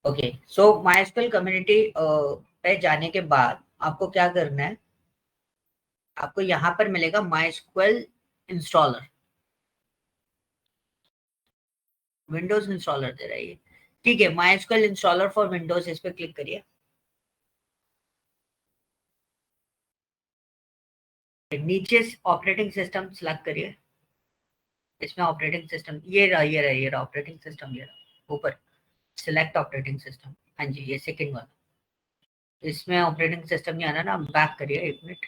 Okay, सो माइस्क्वेल community पे जाने के बाद आपको क्या करना है, आपको यहाँ पर मिलेगा माइस्क्वेल इंस्टॉलर, विंडोज इंस्टॉलर दे रहा है ये। ठीक है, माइस्क्वेल इंस्टॉलर फॉर विंडोज, इस पे क्लिक करिए। नीचे ऑपरेटिंग सिस्टम सिलेक्ट करिए। इसमें ऑपरेटिंग सिस्टम ये रहा ऑपरेटिंग सिस्टम, ये रहा ऊपर, सिलेक्ट ऑपरेटिंग सिस्टम। हाँ जी, ये सेकंड वाला। इसमें ऑपरेटिंग सिस्टम नहीं आना ना, बैक करिए 1 minute,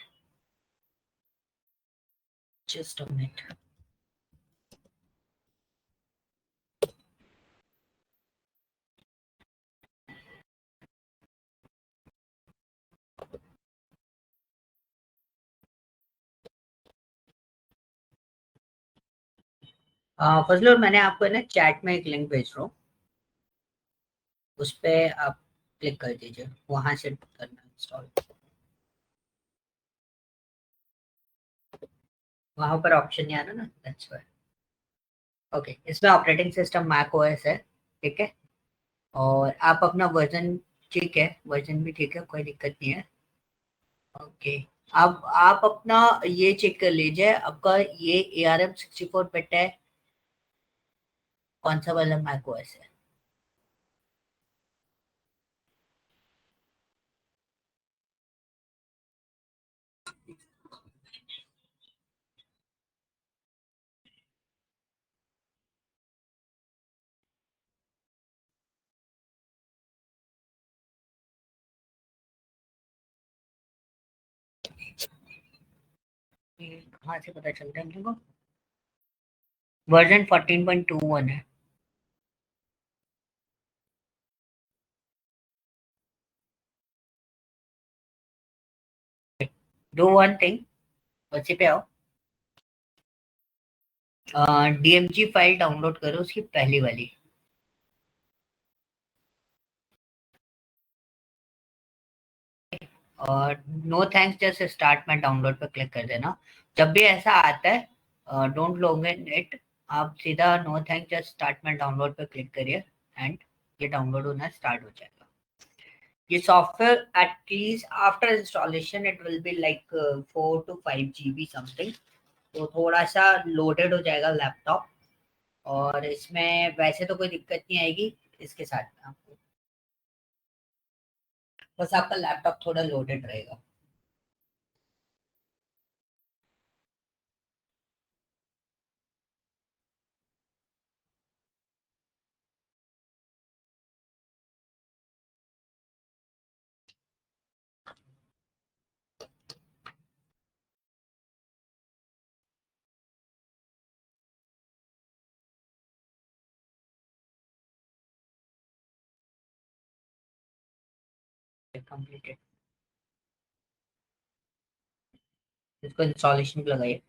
just a minute. Fazlur, मैंने आपको ना चैट में एक लिंक भेज रहा हूँ, उस पे आप क्लिक कर दीजिए, वहां से करना इंस्टॉल। वहां पर ऑप्शन नहीं आना ना, दैट्स व्हाई। ओके, इसमें ऑपरेटिंग सिस्टम मैक ओएस है, ठीक है। और आप अपना वर्जन, ठीक है, वर्जन भी ठीक है, कोई दिक्कत नहीं है। ओके, अब आप अपना ये चेक कर लीजिए, आपका ये ARM 64 बिट है, कौन सा वाला मैक ओएस है। ये कहाँ से पता चलता है हम लोगों को? वर्जन 14.21 है। डू वन थिंग, बच्चे पे आओ, DMG फाइल डाउनलोड करो उसकी पहली वाली। और नो थैंक्स जस्ट स्टार्ट में डाउनलोड पर क्लिक कर देना। जब भी ऐसा आता है, डोंट लॉग इन इट, आप सीधा नो थैंक्स जस्ट स्टार्ट में डाउनलोड पर क्लिक करिए, एंड ये डाउनलोड होना स्टार्ट हो जाएगा। ये software at least after installation it will be like 4 to 5 GB something, तो थोड़ा सा लोडेड हो जाएगा लैपटॉप। और इसमें वैसे तो कोई दिक्कत नहीं आएगी इसके साथ में आपको, बस आपका लैपटॉप थोड़ा लोडेड रहेगा। कंप्लीटेड, इसको इंस्टॉलेशन पे लगाइए।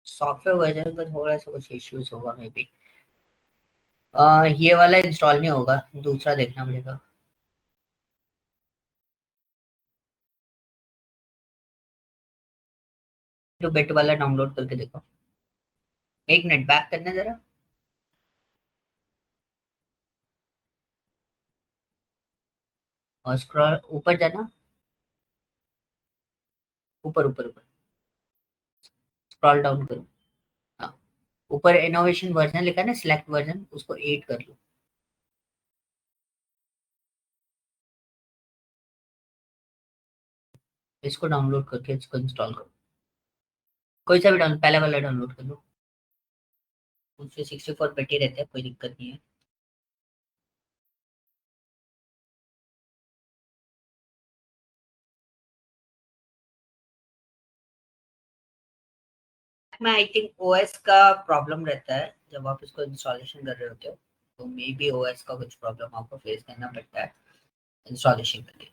सॉफ्टवेयर वर्जन का थोड़ा सा कुछ इश्यूज होगा मे बी, ये वाला इंस्टॉल नहीं होगा, दूसरा देखना पड़ेगा। जो बिट वाला डाउनलोड करके देखो, 1 मिनट बैक करना जरा। और स्क्रॉल ऊपर जाना, ऊपर ऊपर ऊपर, स्क्रॉल डाउन करो। हाँ, ऊपर इनोवेशन वर्जन लिखा है ना, सिलेक्ट वर्जन, उसको 8 कर लो। इसको डाउनलोड करके इसको इंस्टॉल करो, कोई सा भी डाउन, पहले वाला डाउनलोड कर लो। उससे 64 बिट ही रहते हैं, कोई दिक्कत नहीं है। में आई थिंक ओएस का प्रॉब्लम रहता है जब आप इसको इंस्टॉलेशन कर रहे होते हो, तो मे बी ओएस का कुछ प्रॉब्लम आपको फेस करना पड़ता है इंस्टॉलेशन के लिए।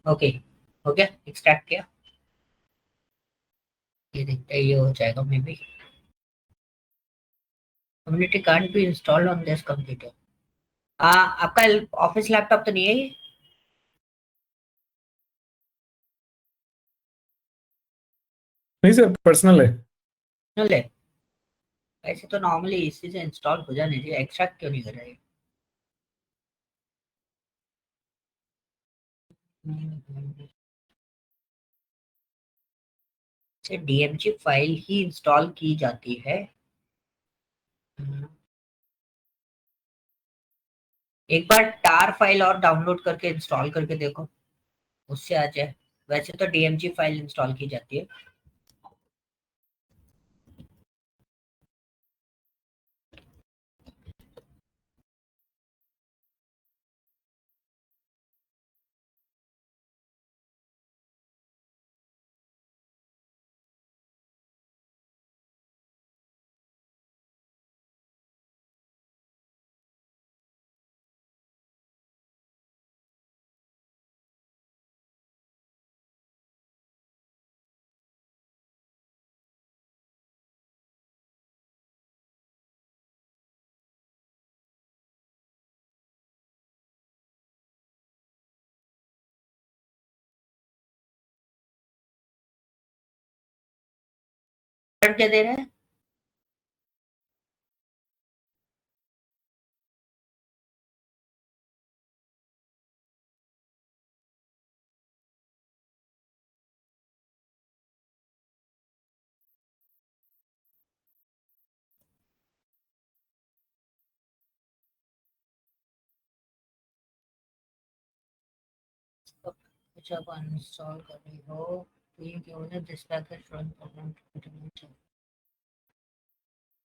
ओके, हो गया, एक्सट्रैक्ट किया। ये देखते हैं, ये हो जाएगा may be. Community can't be installed on this computer. आपका ऑफिस लैपटॉप तो नहीं है ये? नहीं सर, पर्सनल है। नहीं ले, ऐसे तो नॉर्मली इसी से इंस्टॉल हो जाने चाहिए, एक्सट्रैक्ट क्यों नहीं कर रहा है? से डीएमजी फाइल ही इंस्टॉल की जाती है। एक बार टार फाइल और डाउनलोड करके इंस्टॉल करके देखो, उससे आ जाए। वैसे तो डीएमजी फाइल इंस्टॉल की जाती है। क्या दे रहे हैं? कुछ आप अनइंस्टॉल कर रही हो तो ये क्या होता है, दिस पैकेज रन प्रोग्राम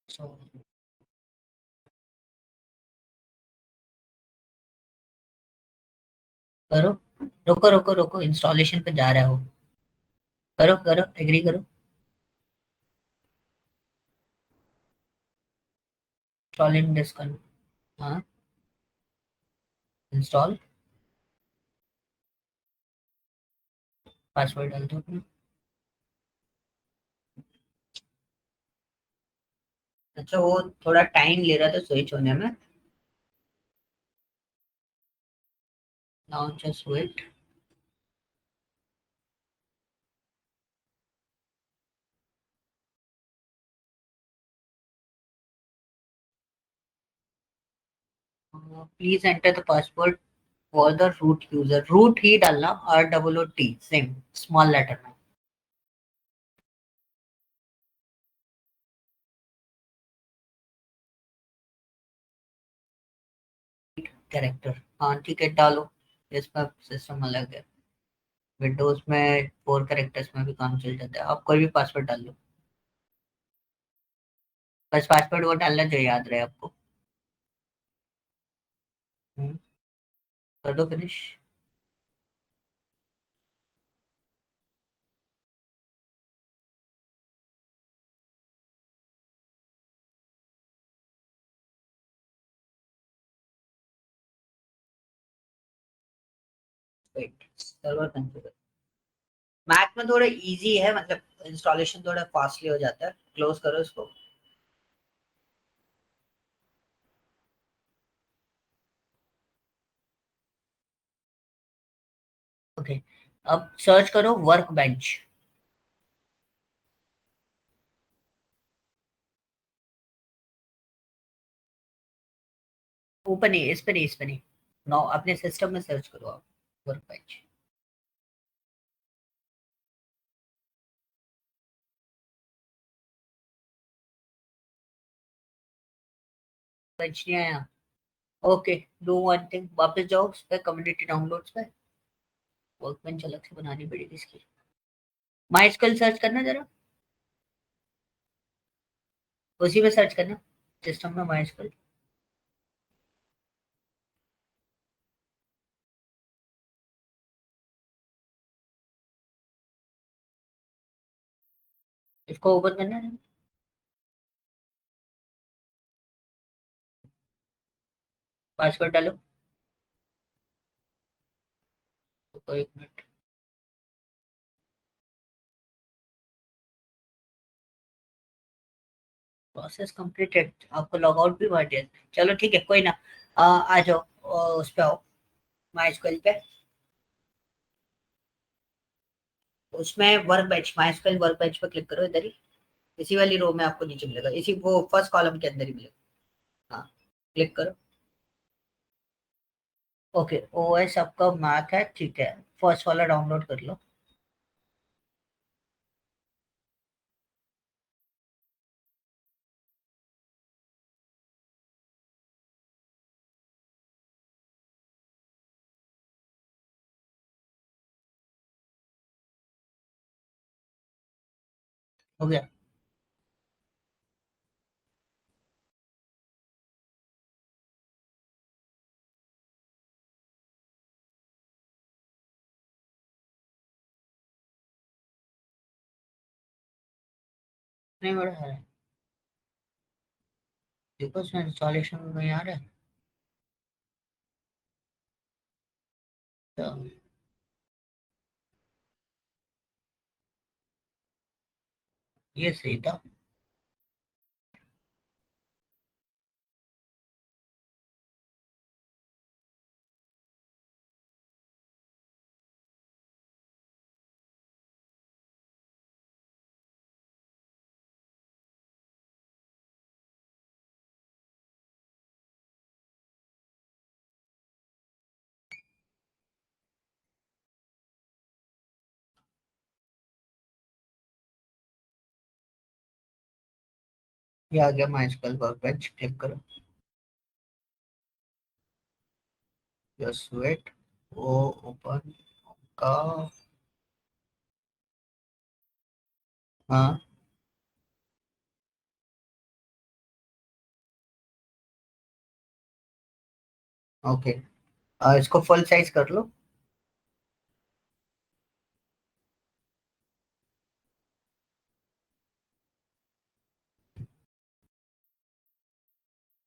सो करो। रुको रुको रुको, इंस्टॉलेशन पे जा रहा हो। करो करो, एग्री करो। Install in disk. हाँ, इंस्टॉल। पासवर्ड डाल दो अपना। अच्छा, वो थोड़ा टाइम ले रहा था स्विच होने में। Now just wait. Please enter the password for the root user. Root ही डालना, ROOT सेम स्मॉल लेटर में। कैरेक्टर, हाँ ठीक है, डालो। इसमें सिस्टम अलग है। विंडोज में 4 कैरेक्टर्स में भी काम चल जाता है। आप कोई भी पासवर्ड डाल लो, बस पासवर्ड वो डालना जो याद रहे आपको। कर दो finish. Wait, server configure. Mac में थोड़ा इजी है, मतलब इंस्टॉलेशन थोड़ा फास्टली हो जाता है। क्लोज करो इसको। ओके, अब सर्च करो वर्क बेंच। ऊपर नहीं, इस पे नहीं, इस पे नहीं। नो, अपने सिस्टम में सर्च करो आप वर्क बेंच। बच नहीं आया। ओके, डू वन थिंग, वापस जाओ उस पे कम्युनिटी डाउनलोड्स पे, वर्कबेंच अलग से बनानी पड़ेगी इसकी। माई स्कल सर्च करना जरा, उसी में सर्च करना सिस्टम में माई स्कल। इसको ओपन करना है, पासवर्ड डालो। तो एक मिनट, प्रोसेस कंप्लीटेड, आपको लॉग आउट भी मार दिया। चलो ठीक है, कोई ना। आ जाओ, उस पे आओ, माई स्कल पे। उसमें वर्क बेंच, माई स्कल वर्क बेंच पे क्लिक करो, इधर ही इसी वाली रो में आपको नीचे मिलेगा, इसी वो फर्स्ट कॉलम के अंदर ही मिलेगा। हाँ, क्लिक करो। ओके, ओएस आपका मैक है, ठीक है, फर्स्ट वाला डाउनलोड कर लो। हो गया। नहीं बड़ा है, देखो उसमें इंस्टॉलेशन नहीं आ रहा है। तो ये सही था। ये आ गया MySQL workbench, click करो। जस्ट वेट, वो ओपन का। हाँ, ओके, इसको फुल साइज कर लो।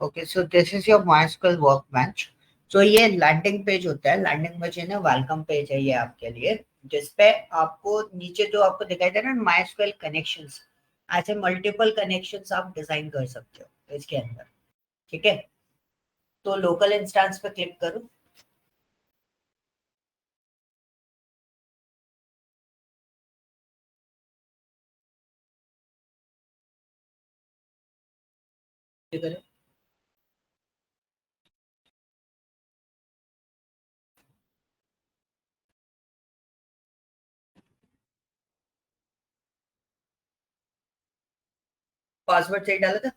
Okay, so this is your MySQL workbench. तो ये लैंडिंग पेज होता है, लैंडिंग पेज है ना, वेलकम पेज है ये आपके लिए, जिसपे आपको नीचे जो आपको दिखाई दे रहा है माइस्क्ल कनेक्शंस, ऐसे मल्टीपल कनेक्शंस आप डिजाइन कर सकते हो इसके अंदर। ठीक है, तो लोकल इंस्टेंस पे क्लिक करो। ठीक है, पासवर्ड सही डाला था,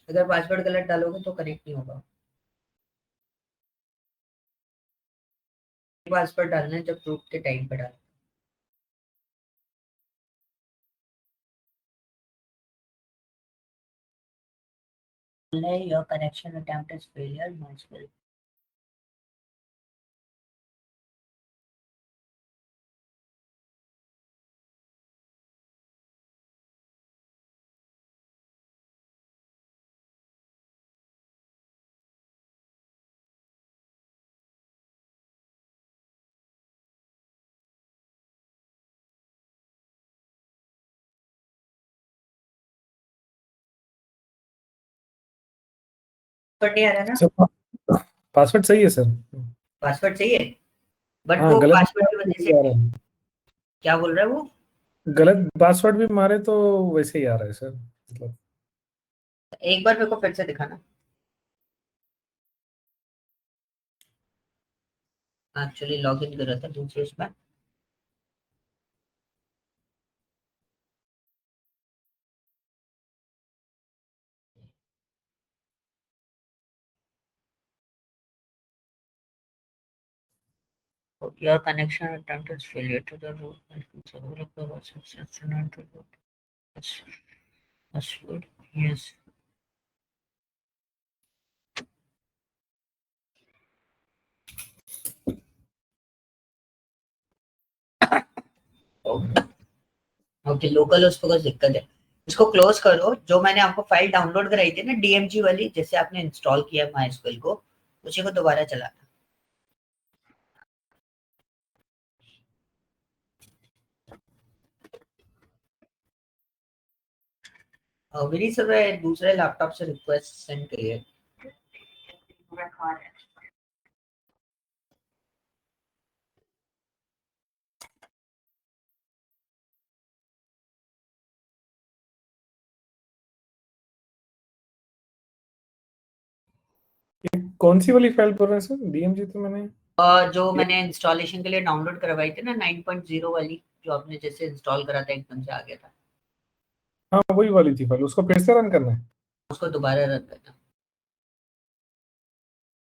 अगर पासवर्ड गलत डालोगे तो कनेक्ट नहीं होगा। पासवर्ड डालना है जब ग्रुप के टाइम पे डालना है। Your connection attempt is failure, MySQL. Password नहीं आ रहा ना? सर पासवर्ड सही है सर। पासवर्ड सही है, बट हाँ, वो गलत पासवर्ड की वजह से। आ रहा है। क्या बोल रहा है वो? गलत पासवर्ड भी मारे तो वैसे ही आ रहा है सर, मतलब। एक बार मेरे को फिर से दिखाना। एक्चुअली लॉग इन कर रहा था दूसरे उसमें। Your connection attempt is failure to the root developer was exceptional to root. Password. Yes. Okay local host पे कुछ दिक्कत है, इसको क्लोज करो। जो मैंने आपको फाइल डाउनलोड कराई थी ना डीएमजी वाली, जैसे आपने इंस्टॉल किया माइस्क्वेल को, उसी को दोबारा चलाना। मेरी सब दूसरे लैपटॉप से रिक्वेस्ट सेंड करिए। कौन सी वाली फाइल बोल रहे हैं सर? डीएमजी तो मैंने जो मैंने इंस्टॉलेशन के लिए डाउनलोड करवाई थी ना 9.0 वाली, जो आपने जैसे इंस्टॉल करा था एकदम से आ गया था, हाँ वही वाली थी फाइल, उसको फिर से रन करना है। उसको दोबारा रन करना।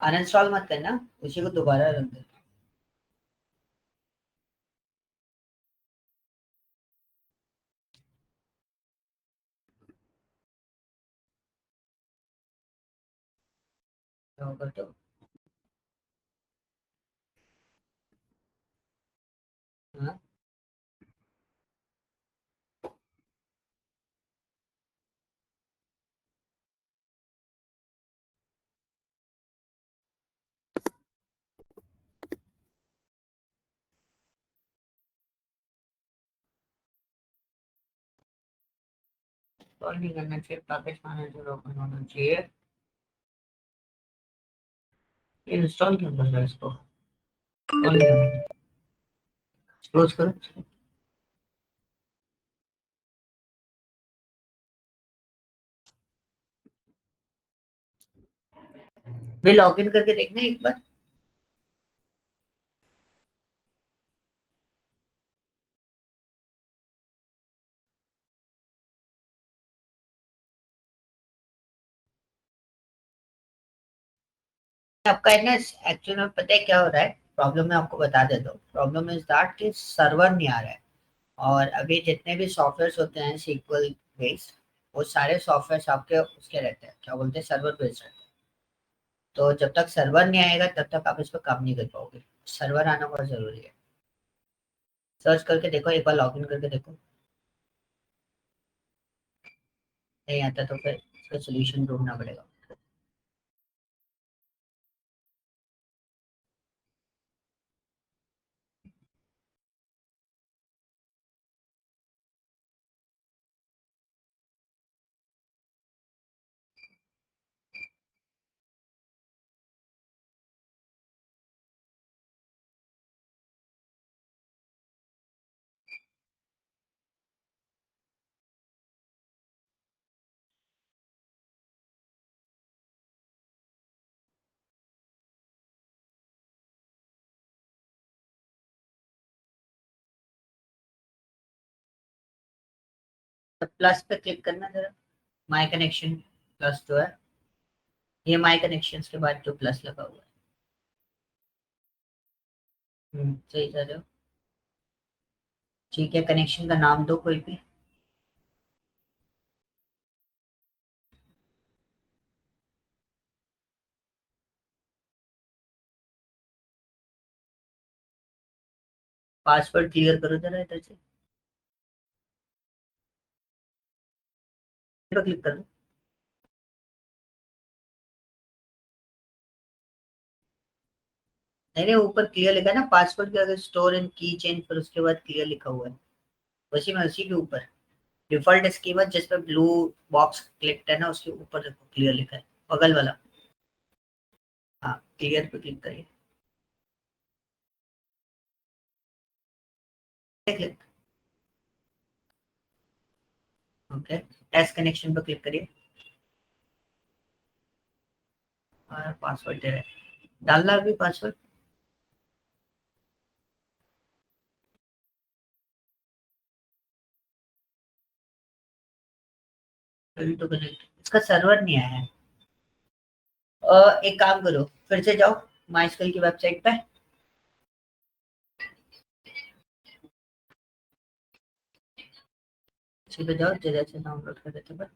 अनइंस्टॉल मत करना, उसी को दोबारा रन करना। क्या होगा तो हाँ इंस्टॉल नहीं करना चाहिए, पैकेज मैनेजर ओपन होना चाहिए। इंस्टॉल क्यों कर रहा है इसको? क्लोज करो। वे लॉग इन करके देखना एक बार। आपका है ना, एक्चुअल में पता है क्या हो रहा है प्रॉब्लम? मैं आपको बता देता हूँ। प्रॉब्लम इज दैट कि सर्वर नहीं आ रहा है, और अभी जितने भी सॉफ्टवेयर होते हैं सीक्वल बेस्ड, वो सारे सॉफ्टवेयर आपके उसके रहते हैं, क्या बोलते हैं, सर्वर बेस्ड रहते हैं। तो जब तक सर्वर नहीं आएगा तब तक आप इस पर काम नहीं कर पाओगे। सर्वर आना बहुत जरूरी है। सर्च करके देखो, एक बार लॉग इन करके देखो। नहीं आता तो फिर इसका सोल्यूशन ढूंढना पड़ेगा। प्लस पे क्लिक करना जरा, माई कनेक्शन प्लस जो है, ये माई कनेक्शन के बाद जो प्लस लगा हुआ है। सही कर रहे हो। ठीक है, कनेक्शन का नाम दो कोई भी। पासवर्ड क्लियर करो जरा इधर से, तो क्लिक करो। नहीं नहीं, ऊपर क्लियर लिखा है ना पासवर्ड के आगे, स्टोर इन की चेंज, फिर उसके बाद क्लियर लिखा हुआ है। उसी में, उसी के ऊपर डिफॉल्ट स्कीमा जिस पे ब्लू बॉक्स क्लिक है ना, उसके ऊपर देखो क्लियर लिखा है, बगल वाला। हाँ, क्लियर पे क्लिक करिए। क्लिक। ओके, टेस्ट कनेक्शन पे क्लिक करिए और पासवर्ड दे रहे हैं, डालना अभी पासवर्ड। अभी तो कनेक्ट, इसका सर्वर नहीं आया है। एक काम करो, फिर से जाओ माइस्कल की वेबसाइट पे, इसी पे जाओ, जैसे डाउनलोड कर देते हैं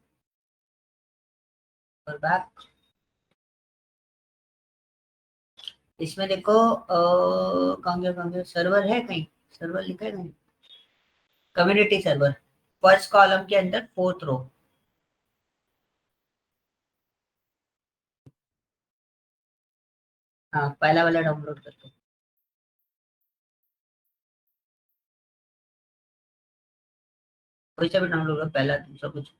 और बैक। इसमें देखो कहाँ गया सर्वर है कहीं, सर्वर लिखा है कहीं, कम्युनिटी सर्वर, फर्स्ट कॉलम के अंदर फोर्थ रो। हाँ पहला वाला डाउनलोड करते, कोई सा भी डाउनलोड कर, पहला दूसरा कुछ।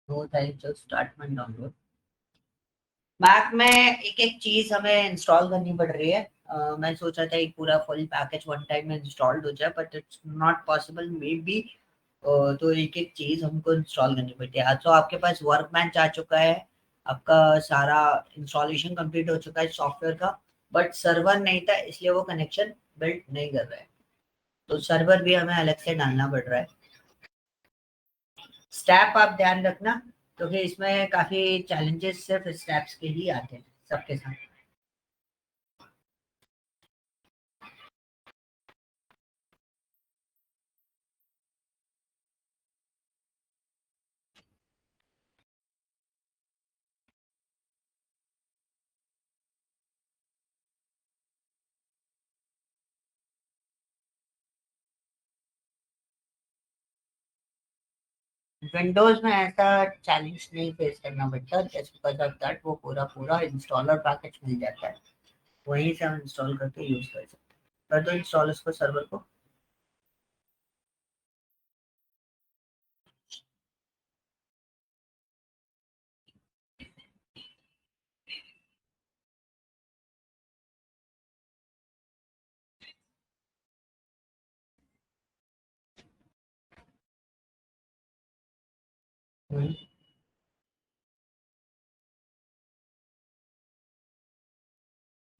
नो थैंक यू स्टार्ट में डाउनलोड। मैक में एक एक चीज हमें इंस्टॉल करनी पड़ रही है। मैं सोच रहा था एक पूरा फुल पैकेज वन टाइम में इंस्टॉल्ड हो जाए, but it's not possible may be. तो एक एक चीज हमको इंस्टॉल करनी पड़ती है। तो आपके पास वर्क बेंच आ चुका है, आपका सारा इंस्टॉलेशन कंप्लीट हो चुका है सॉफ्टवेयर का, बट सर्वर नहीं था इसलिए वो कनेक्शन बिल्ड नहीं कर रहा है। तो सर्वर भी हमें अलग से डालना पड़ रहा है। स्टेप आप ध्यान रखना, क्योंकि इसमें काफी चैलेंजेस सिर्फ स्टेप्स के ही आते हैं सबके साथ। विंडोज में ऐसा चैलेंज नहीं फेस करना पड़ता, जस्ट बिकॉज ऑफ दैट वो पूरा पूरा इंस्टॉलर पैकेज मिल जाता है, वहीं से हम इंस्टॉल करके यूज कर सकते हैं। कर दो इंस्टॉल इसको, सर्वर को।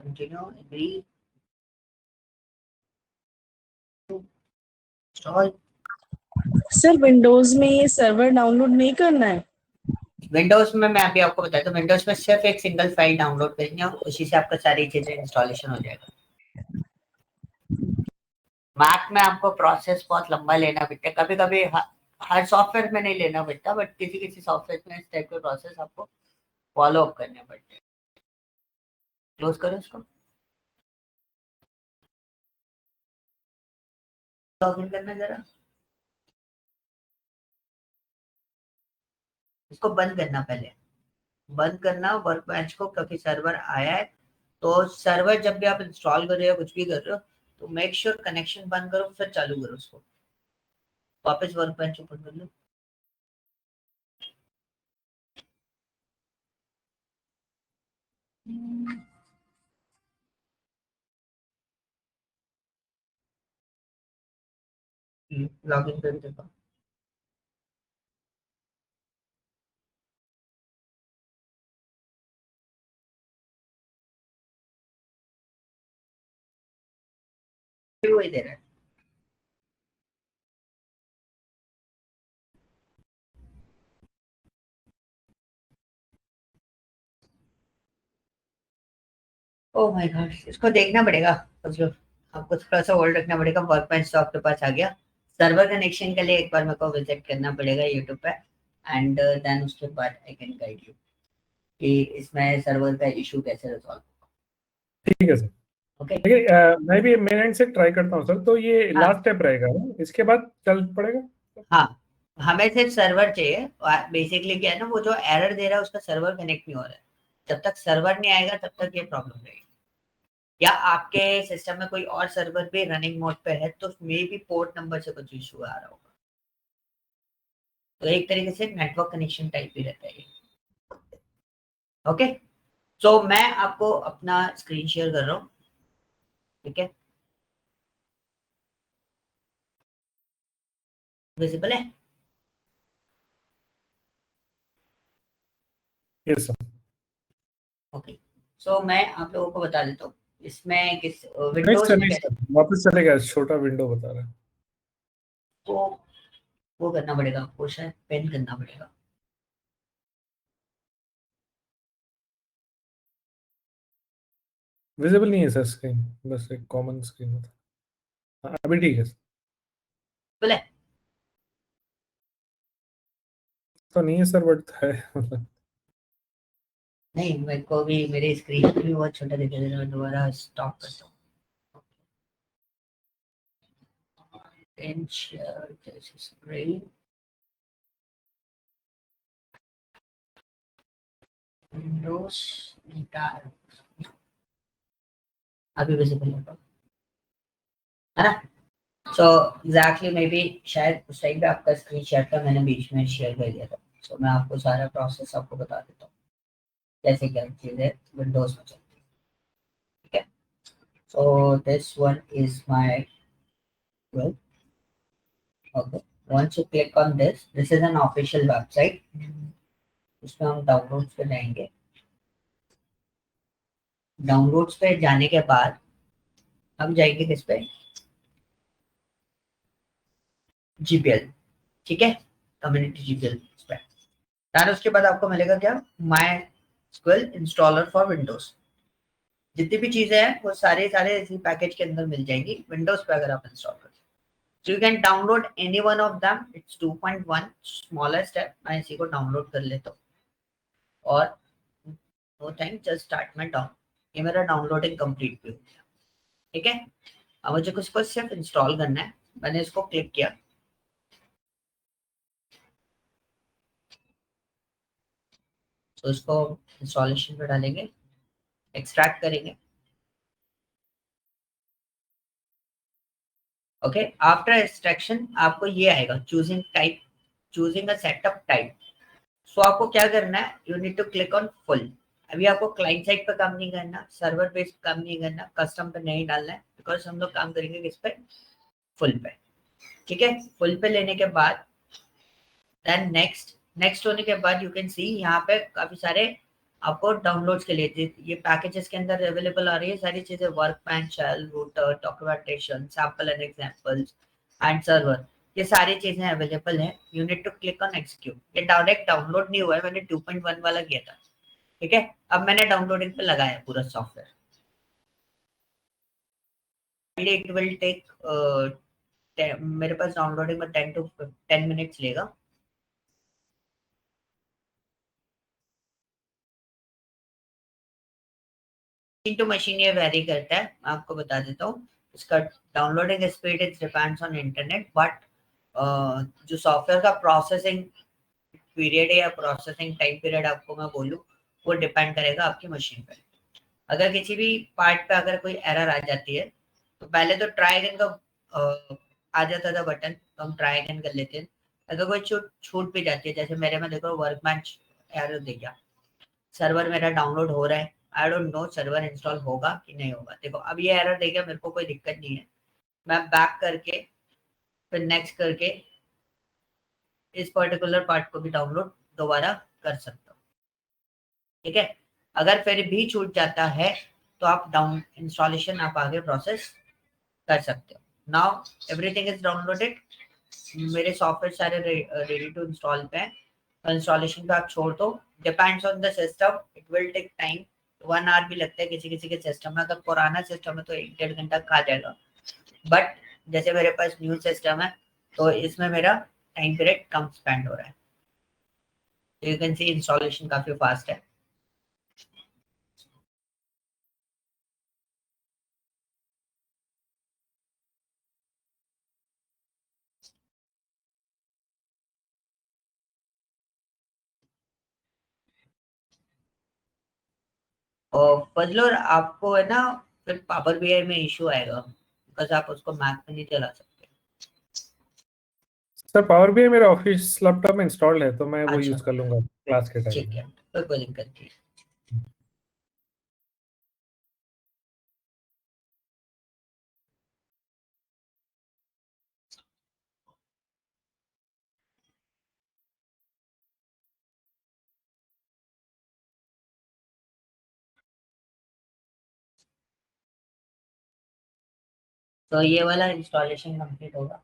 Continue agree install. Sir Windows में ये सर्वर डाउनलोड नहीं करना है? विंडोज में मैं अभी आपको बताता हूँ, विंडोज में सिर्फ एक सिंगल फाइल डाउनलोड करनी है, उसी से आपका सारी चीजें इंस्टॉलेशन हो जाएगा। मैक में आपको प्रोसेस बहुत लंबा लेना पड़ता है, कभी कभी हर सॉफ्टवेयर में नहीं लेना पड़ता, बट किसी किसी सॉफ्टवेयर में इस टाइप के प्रोसेस आपको फॉलो अप करने पड़ते हैं। क्लोज करो इसको, लॉग इन करना जरा, इसको बंद करना पहले, बंद करना वर्क बेंच को, क्योंकि सर्वर आया है। तो सर्वर जब भी आप इंस्टॉल कर रहे हो कुछ भी कर रहे हो, तो मेक श्योर कनेक्शन बंद करो फिर चालू करो उसको। वापस वर्क बेंच ओपन कर लो। लॉग इन कर देखो। वही दे रहा है। ओह माय गॉड, इसको देखना पड़ेगा मतलब, आपको थोड़ा सा होल्ड रखना पड़ेगा। वर्क बेंच तो आपके पास आ गया, सर्वर कनेक्शन के लिए एक बार मेरे को विजिट करना पड़ेगा यूट्यूब पे, एंड देन उसके बाद आई कैन गाइड यू कि इसमें सर्वर का इशू कैसे रिजॉल्व। ठीक है सर। ओके। देखिए मैं भी मेन एंड से ट्राई करता हूँ सर, तो ये हाँ लास्ट स्टेप रहेगा ना, इसके बाद चल पड़ेगा। हाँ, हमें सिर्फ सर्वर चाहिए। बेसिकली क्या है ना, वो जो एरर दे रहा है उसका सर्वर कनेक्ट नहीं हो रहा है। जब तक सर्वर नहीं आएगा तब तक ये प्रॉब्लम रहेगी। या आपके सिस्टम में कोई और सर्वर भी रनिंग मोड पे है तो मे भी पोर्ट नंबर से कुछ इशू आ रहा होगा। तो एक तरीके से नेटवर्क कनेक्शन टाइप भी रहता है ये। ओके, तो मैं आपको अपना स्क्रीन शेयर कर रहा हूँ, ठीक है? विजिबल है? Yes sir. ओके, सो मैं आप लोगों को बता देता हूँ इसमें किस नहीं विंडोज सर, में नहीं कैसे। सर, वापस चलेगा, छोटा विंडो बता रहा है। तो वो करना पड़ेगा आपको, शायद पेन करना पड़ेगा। विजिबल नहीं है सर स्क्रीन, बस एक कॉमन स्क्रीन होता है। हाँ, अभी ठीक है सर। बोले तो नहीं है सर, बट है मतलब। नहीं, मेरे को भी मेरी स्क्रीन पे भी बहुत छोटा दिखाई दे रहा है, दोबारा स्टॉप करता हूँ। Then share this screen. Windows entire अभी विजिबल है ना? सो एग्जैक्टली मे बी शायद उस टाइम पे आपका स्क्रीन शेयर था, मैंने बीच में शेयर कर दिया था। सो मैं आपको सारा प्रोसेस आपको बता देता हूँ कैसे क्या चीज़ें विंडोज में चलती है। ठीक है, so this one is my web. Okay, once you click on this is an official website। उसमें हम डाउनलोड्स पे जाएंगे। डाउनलोड्स पे जाने के बाद हम जाएंगे किस पे, जीपीएल। ठीक है, कम्युनिटी जीपीएल पे। यार उसके बाद आपको मिलेगा क्या, माई स्क्विल इंस्टॉलर फॉर विंडोज। जितनी भी चीजें हैं वो सारे सारे इसी पैकेज के अंदर मिल जाएगी विंडोज पे अगर आप इंस्टॉल करें। So you can download any one of them. It's 2.1 smallest है। मैं इसी को डाउनलोड कर लेता हूँ और no thank just start my down. ये मेरा डाउनलोडिंग कंप्लीट भी हो गया। ठीक है, अब मुझे कुछ को सिर्फ इंस्टॉल करना है। मैंने इसको क्लिक किया, तो इसको इंस्टॉलेशन पे डालेंगे, एक्सट्रैक्ट करेंगे। ओके, आफ्टर एक्सट्रैक्शन आपको ये आएगा choosing type, choosing a setup type. So आपको क्या करना है, you need to click on full. अभी आपको क्लाइंट साइड पे काम नहीं करना, सर्वर बेस्ड काम नहीं करना, कस्टम पे नहीं डालना है, बिकॉज हम लोग काम करेंगे किस पे, फुल पे। ठीक है, फुल पे लेने के बाद देन नेक्स्ट। नेक्स्ट होने के बाद यू कैन सी यहाँ पे काफी सारे आपको डाउनलोड्स के लिए ये पैकेजेस के अंदर अवेलेबल आ रही है सारी चीजें, workbench, shell, router, documentation, sample and examples and server. ये सारी चीजें अवेलेबल है। You need to click on execute. ये डायरेक्ट डाउनलोड नहीं हुआ है, मैंने 2.1 वाला किया था। ठीक है, अब मैंने डाउनलोडिंग पे लगाया पूरा सॉफ्टवेयर। इट विल टेक मेरे पास डाउनलोडिंग में 10 मिनट्स लेगा। मशीन टू मशीन ये वेरी करता है, मैं आपको बता देता हूँ। इसका downloading speed it depends on internet, but जो सॉफ्टवेयर का प्रोसेसिंग पीरियड है या प्रोसेसिंग टाइम पीरियड आपको मैं बोलूँ, वो डिपेंड करेगा आपकी मशीन पे। अगर किसी भी पार्ट पे अगर कोई एरर आ जाती है, तो पहले तो ट्राई अगेन का आ जाता था बटन, तो हम ट्राई अगेन कर लेते हैं। अगर कोई छूट भी जाती है, जैसे मेरे में देखो वर्कबेंच एरर दे गया, सर्वर मेरा डाउनलोड हो रहा है, I don't know server install होगा कि नहीं होगा। देखो अब ये एरर देगा, मेरे को कोई दिक्कत नहीं है, मैं बैक करके फिर नेक्स्ट करके इस पर्टिकुलर पार्ट को भी डाउनलोड दोबारा कर सकता हूँ। ठीक है, अगर फिर भी छूट जाता है तो आप डाउन इंस्टॉलेशन आप आगे प्रोसेस कर सकते हो। नाउ एवरीथिंग इज डाउनलोडेड, मेरे सॉफ्टवेयर सारे रेडी टू इंस्टॉल पे हैं। तो इंस्टॉलेशन पे आप छोड़ दो, depends on the system, it will take time. 1 hour भी लगता है किसी किसी के सिस्टम में। अगर पुराना सिस्टम है तो 1-1.5 घंटा खा जाएगा, बट जैसे मेरे पास न्यू सिस्टम है तो इसमें मेरा टाइम पीरियड कम स्पेंड हो रहा है। यू कैन सी इंस्टॉलेशन काफी फास्ट है। और फजलोर आपको है ना, फिर पावर बीआई में इशू आएगा, बिकॉज आप उसको मैक में नहीं चला सकते। सर पावर बीआई मेरे ऑफिस लैपटॉप में इंस्टॉल्ड है, तो मैं वो अच्छा, यूज कर लूंगा क्लास के टाइम ठीक में। है, कोई दिक्कत नहीं। तो ये वाला इंस्टॉलेशन कंप्लीट होगा।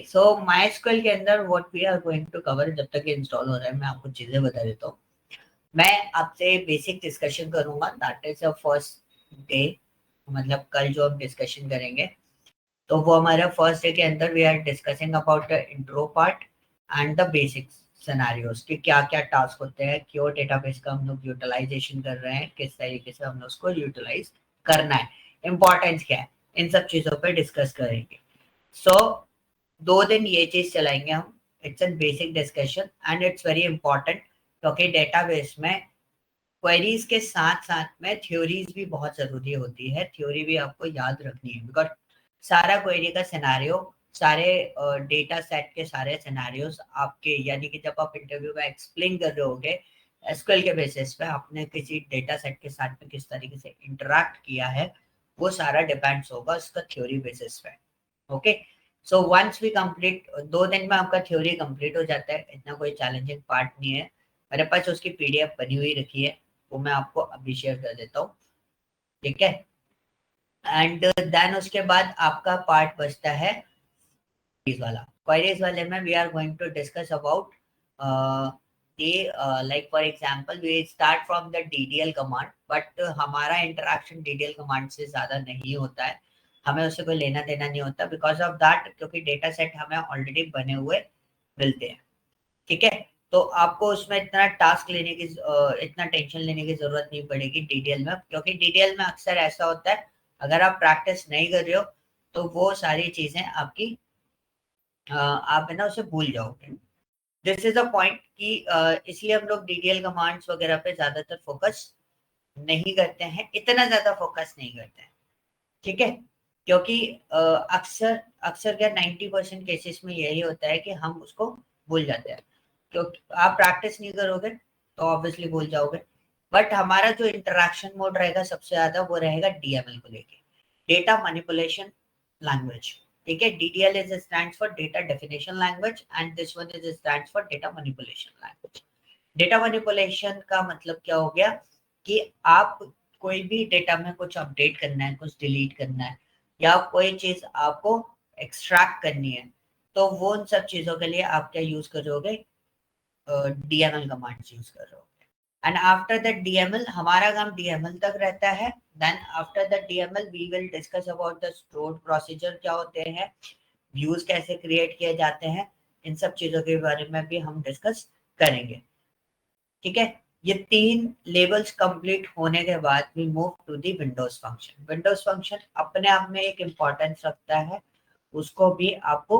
सो MySQL के अंदर what we are going to cover, जब तक ये इंस्टॉल हो रहा है मैं आपको चीजें बता देता हूँ। मैं आपसे बेसिक डिस्कशन करूंगा, that is a first day, मतलब कल जो हम डिस्कशन करेंगे तो वो हमारा फर्स्ट डे के अंदर we are discussing about the intro part and the basic scenarios कि क्या क्या टास्क होते हैं, क्यों डेटाबेस का हम लोग यूटिलाइजेशन कर रहे हैं, किस तरीके से हम लोग उसको यूटिलाइज करना है, इंपॉर्टेंस क्या है, इन सब चीजों पर डिस्कस करेंगे। सो 2 दिन ये चीज चलाएंगे हम। It's an basic discussion and it's very important, क्योंकि डेटाबेस में क्वेरीज के साथ साथ में थ्योरीज भी बहुत जरूरी होती है। थ्योरी भी आपको याद रखनी है, बिकॉज सारा क्वेरी का सिनेरियो, सारे डेटा सेट के सारे सिनेरियोज आपके, यानी कि जब आप इंटरव्यू में एक्सप्लेन कर रहे होगे एसक्यूएल के बेसिस पे आपने किसी डेटा सेट के साथ में किस तरीके से इंटरेक्ट किया है, वो सारा डिपेंड्स होगा उसका थ्योरी बेसिस पे। Okay, so once we complete, 2 दिन में आपका थ्योरी कंप्लीट हो जाता है, इतना कोई चैलेंजिंग पार्ट नहीं है। मेरे पास उसकी पीडीएफ बनी हुई रखी है, वो मैं आपको अभी शेयर कर देता हूँ, ठीक है। एंड देन उसके बाद आपका पार्ट बचता है क्वेरीज वाला। क्वेरीज वाले में we are going to discuss about like for example we start from the DDL command, but हमारा इंटरेक्शन डीडीएल कमांड से ज्यादा नहीं होता है, हमें उससे कोई लेना देना नहीं होता बिकॉज ऑफ दैट, क्योंकि डेटा सेट हमें ऑलरेडी बने हुए मिलते हैं, ठीक है। तो आपको उसमें इतना टास्क लेने की इतना टेंशन लेने की जरूरत नहीं पड़ेगी डीडीएल में, क्योंकि डीडीएल में अक्सर ऐसा होता है अगर आप प्रैक्टिस नहीं कर रहे हो तो वो सारी चीजें आपकी आप है ना उसे भूल जाओगे। दिस इज अ पॉइंट कि इसलिए हम लोग डीडीएल कमांड्स वगैरह पे ज्यादातर फोकस नहीं करते हैं, इतना ज्यादा फोकस नहीं करते हैं, ठीक है। क्योंकि अक्सर अक्सर क्या 90% केसेस में यही होता है कि हम उसको भूल जाते हैं, क्योंकि आप प्रैक्टिस नहीं करोगे तो ऑब्वियसली भूल जाओगे। बट हमारा जो इंटरेक्शन मोड रहेगा सबसे ज्यादा वो रहेगा डीएमएल को लेके, डेटा मैनिपुलेशन लैंग्वेज, ठीक है। DDL is stands for data definition language and this one is stands for data manipulation language. Data manipulation का मतलब क्या हो गया कि आप कोई भी डेटा में कुछ अपडेट करना है, कुछ डिलीट करना है, या कोई चीज आपको एक्सट्रैक्ट करनी है, तो वो उन सब चीजों के लिए आप क्या यूज करोगे, डीएमएल कमांड्स यूज करोगे। एंड आफ्टर दैट डीएमएल, हमारा काम डीएमएल तक रहता है। Then after that DML we will discuss about the stored procedure क्या होते हैं, व्यूज कैसे क्रिएट किए जाते हैं, इन सब चीजों के बारे में भी हम डिस्कस करेंगे, ठीक है। ये 3 लेवल्स कंप्लीट होने के बाद we move to the windows function. Windows function अपने आप में एक इम्पोर्टेंस रखता है, उसको भी आपको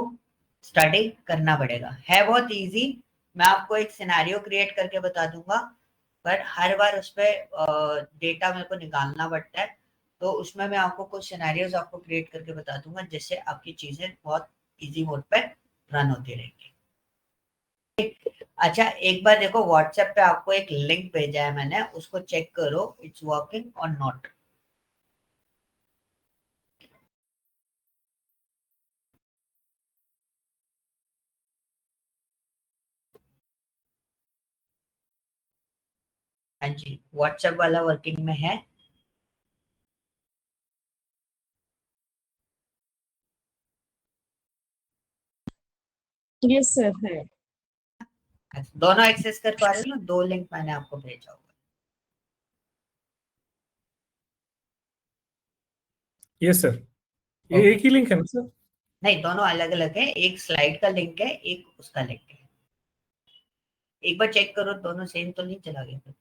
स्टडी करना पड़ेगा। है बहुत इजी, मैं आपको एक सिनेरियो क्रिएट करके बता दूंगा, पर हर बार उस पर डेटा मेरे को निकालना पड़ता है, तो उसमें मैं आपको कुछ सिनेरियोज आपको क्रिएट करके बता दूंगा जिससे आपकी चीजें बहुत इजी मोड पे रन होती रहेंगी। अच्छा, एक बार देखो व्हाट्सएप पे आपको एक लिंक भेजा है मैंने, उसको चेक करो इट्स वर्किंग और नॉट। हाँ जी, व्हाट्सएप वाला वर्किंग में है। यस सर है। अच्छा, दोनों एक्सेस कर पा रहे हो ना? 2 लिंक मैंने आपको भेजा होगा। यस सर, ये ओके, एक ही लिंक है ना सर? नहीं दोनों अलग अलग है, एक स्लाइड का लिंक है, एक उसका लिंक है। एक बार चेक करो दोनों सेम तो नहीं चला गया।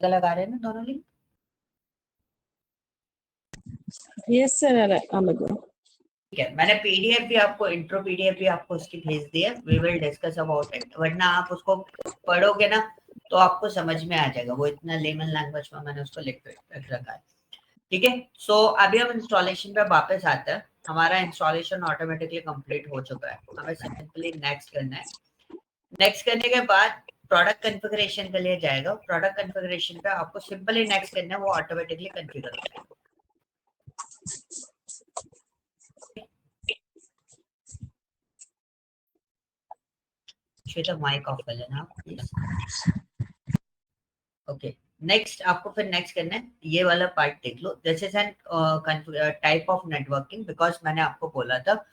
अलग आ रहे हैं ना दोनों लिंक? यस सर अलग है। ठीक है, मैंने पीडीएफ भी आपको, इंट्रो पीडीएफ भी आपको उसकी भेज दी है, we will discuss about it, वरना आप उसको पढ़ोगे ना तो आपको समझ में आ जाएगा, वो इतना लेमन लैंग्वेज में मैंने उसको लिख रखा है, ठीक है। सो अभी हम इंस्टॉलेशन पे वापस आते हैं। हमारा इंस्टॉलेशन ऑटोमेटिकली कंप्लीट हो चुका है, हमें सिंपली नेक्स्ट करना है। नेक्स्ट करने के बाद प्रोडक्ट कॉन्फ़िगरेशन के लिए जाएगा, प्रोडक्ट कॉन्फ़िगरेशन पे आपको सिंपली नेक्स्ट करना है, वो ऑटोमेटिकली कॉन्फ़िगर हो जाएगा। श्वेता माइक ऑफ कर लेना आप प्लीज। ओके, नेक्स्ट आपको फिर नेक्स्ट करना है, ये वाला पार्ट देख लो, this is an type of networking, because मैंने आपको बोला था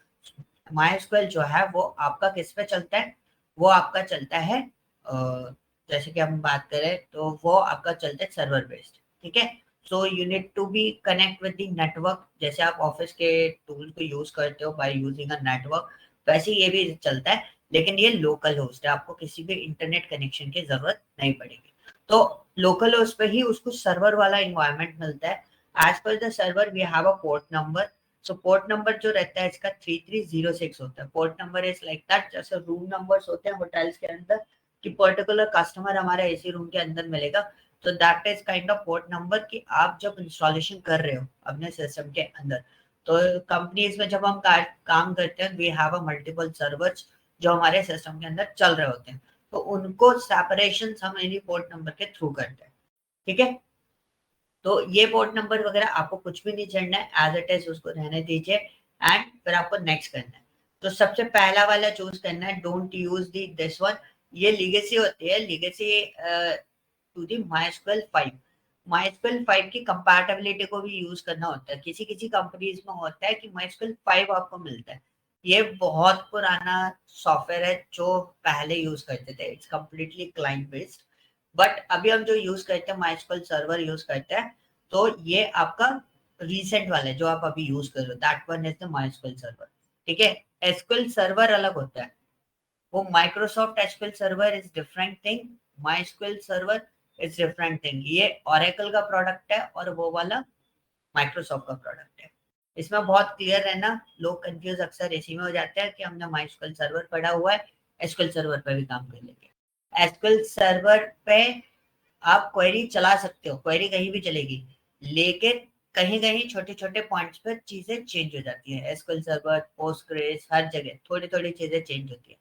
MySQL जो है वो आपका किस पे चलता है, वो आपका चलता है जैसे कि हम बात करें तो वो आपका चलता है सर्वर बेस्ड, ठीक है। So you need to be connect with the network, जैसे आप ऑफिस के टूल को यूज करते हो बाय यूजिंग अ नेटवर्क, वैसे ये भी चलता है, लेकिन ये लोकल होस्ट है, आपको किसी भी इंटरनेट कनेक्शन की जरूरत नहीं पड़ेगी। तो लोकल होस्ट पे ही उसको सर्वर वाला इन्वायरमेंट मिलता है। As per the server we have a port number, so port number जो रहता है इसका 3306 होता है। Port number is like that, जैसे रूम नंबर्स होते हैं होटल्स के अंदर कि पर्टिकुलर कस्टमर हमारा एसी रूम के अंदर मिलेगा, तो that is kind of port number कि आप जब इंस्टॉलेशन कर रहे हो अपने सिस्टम के अंदर, तो कंपनीज में जब हम काम करते हैं we have a multiple servers जो हमारे सिस्टम के अंदर चल रहे होते हैं, तो उनको सेपरेशन हम इन्हीं पोर्ट नंबर के थ्रू करते हैं, ठीक है। तो ये पोर्ट नंबर वगैरह आपको कुछ भी नहीं चढ़ना है, एज इट इज उसको रहने दीजिए, एंड फिर आपको नेक्स्ट करना है। तो सबसे पहला वाला चूज करना है, don't use the this one, ये लीगेसी होती है, legacy to the MySQL 5। MySQL 5 की कंपैटिबिलिटी को भी यूज करना होता है, किसी किसी कंपनीज में होता है कि MySQL 5 आपको मिलता है, ये बहुत पुराना सॉफ्टवेयर है जो पहले यूज करते थे, it's completely client based, but अभी हम जो यूज करते हैं MySQL सर्वर यूज करते हैं, तो ये आपका रिसेंट वाला है जो आप अभी यूज कर रहे हो, that one is the MySQL server, ठीक है। SQL सर्वर अलग होता है, वो Microsoft SQL server is different thing, MySQL server is different thing, ये ओरेकल का प्रोडक्ट है और वो वाला माइक्रोसॉफ्ट का प्रोडक्ट है। इसमें बहुत क्लियर रहना, लोग कंफ्यूज अक्सर इसी में हो जाते हैं कि हमने MySQL सर्वर पढ़ा हुआ है, एसक्यूएल सर्वर पे भी काम कर लेंगे। एसक्यूएल सर्वर पे आप क्वेरी चला सकते हो, क्वेरी कहीं भी चलेगी, लेकिन कहीं कहीं छोटे छोटे पॉइंट्स पर चीजें चेंज हो जाती है, एसक्यूएल सर्वर पोस्टग्रेस हर जगह थोड़ी थोड़ी चीजें चेंज होती है,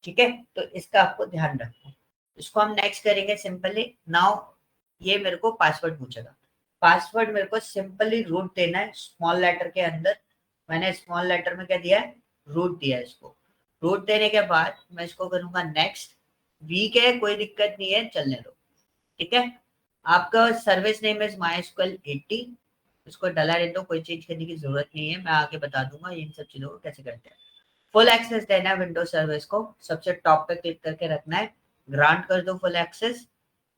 ठीक है। तो इसका आपको ध्यान रखना, इसको हम नेक्स्ट करेंगे सिंपली। नाउ ये मेरे को पासवर्ड पूछेगा, पासवर्ड मेरे को सिंपली रूट देना है स्मॉल लेटर के अंदर, मैंने स्मॉल लेटर में क्या दिया है, रूट दिया है। इसको रूट देने के बाद मैं इसको करूंगा नेक्स्ट, वीक है कोई दिक्कत नहीं है, चलने दो, ठीक है। आपका सर्विस नेम इज MySQL 80, इसको डला रहने दो, कोई चेंज करने की जरूरत नहीं है, मैं आगे बता दूंगा इन सब चीजों को कैसे करते हैं। फुल एक्सेस देना है विंडोज सर्विस को, सबसे टॉप पे क्लिक करके रखना है, ग्रांट कर दो फुल एक्सेस,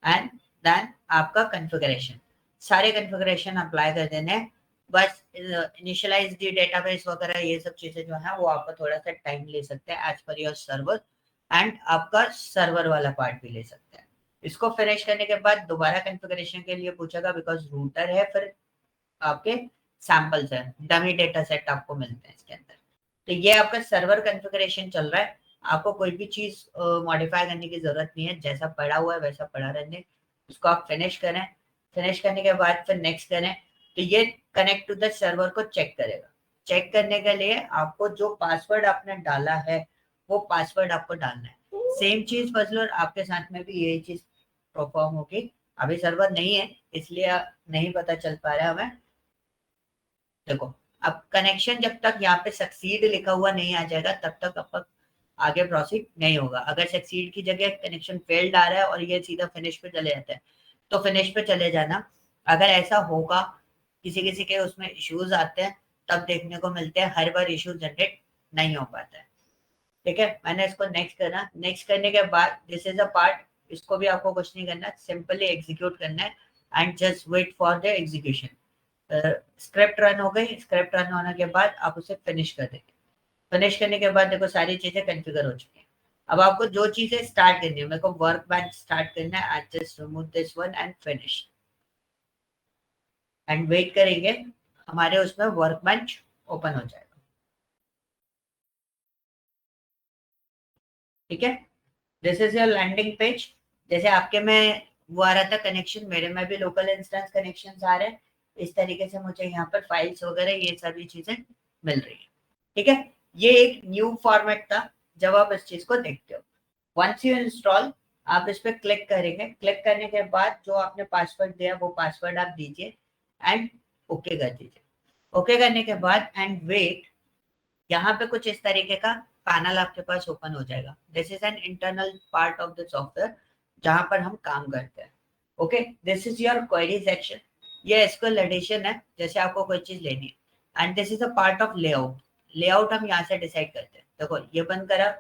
एंड देन आपका कॉन्फ़िगरेशन, सारे कॉन्फ़िगरेशन अप्लाई कर देने हैं। बस इनिशियलाइज दी डेटाबेस वगैरह ये सब चीजें जो है वो आपका थोड़ा सा टाइम ले सकते हैं as per your server, and आपका सर्वर वाला पार्ट भी ले सकते हैं। इसको फिनिश करने के बाद दोबारा कॉन्फ़िगरेशन के लिए पूछेगा, बिकॉज रूटर है, फिर आपके सैंपल्स है, डमी डेटा सेट आपको मिलते हैं इसके अंदर। तो ये आपका सर्वर कॉन्फ़िगरेशन चल रहा है, आपको कोई भी चीज मॉडिफाई करने की जरूरत नहीं है, जैसा पड़ा हुआ है वैसा पड़ा रहने, उसको आप फिनिश करें, फिनिश करने के बाद फिर नेक्स्ट करें, तो ये कनेक्ट टू द सर्वर को चेक करेगा। चेक करने के लिए आपको जो पासवर्ड आपने डाला है वो पासवर्ड आपको डालना है, सेम चीज फजलर आपके साथ में भी यही चीज परफॉर्म होगी। अभी सर्वर नहीं है इसलिए नहीं पता चल पा रहा है हमें। देखो अब कनेक्शन जब तक यहाँ पे सक्सीड लिखा हुआ नहीं आ जाएगा तब तक अब आगे प्रोसीड नहीं होगा। अगर सक्सीड की जगह कनेक्शन फेल्ड आ रहा है और ये सीधा फिनिश पे चले जाता है तो फिनिश पे चले जाना। अगर ऐसा होगा, किसी किसी के उसमें इश्यूज आते हैं तब देखने को मिलते हैं, हर बार इश्यू जनरेट नहीं हो पाता है, ठीक है। मैंने इसको नेक्स्ट करना, नेक्स्ट करने के बाद दिस इज अ पार्ट, इसको भी आपको कुछ नहीं करना, सिंपली एग्जीक्यूट करना है and just wait for the execution. Script run हो गई, स्क्रिप्ट रन होने के बाद आप उसे फिनिश कर देंगे, फिनिश करने के बाद देखो सारी चीजें कॉन्फ़िगर हो चुकी हैं। अब आपको जो चीजें स्टार्ट करनी है, मेरे को वर्क बेंच स्टार्ट करना है, I just remove this one and finish, and wait करेंगे हमारे उसमें वर्क बेंच ओपन हो जाएगा, ठीक है। This is your landing page, जैसे आपके में वो आ रहा था कनेक्शन, मेरे में भी लोकल इंस्टेंस कनेक्शन आ रहे हैं, इस तरीके से मुझे यहाँ पर फाइल्स वगैरह ये सभी चीजें मिल रही है, ठीक है। ये एक न्यू फॉर्मेट था जब आप इस चीज को देखते हो। वंस यू इंस्टॉल आप इस पर क्लिक करेंगे, क्लिक करने के बाद जो आपने पासवर्ड दिया वो पासवर्ड आप दीजिए एंड ओके कर दीजिए। ओके करने के बाद एंड वेट, यहाँ पे कुछ इस तरीके का पैनल आपके पास ओपन हो जाएगा। This is an internal part of the software जहां पर हम काम करते हैं। Okay, this is your query section. ये एसक्यूएल एडिशन है, जैसे आपको कोई चीज लेनी है, and this is a part of layout. Layout हम यहाँ से डिसाइड करते हैं। देखो ये बंद करा,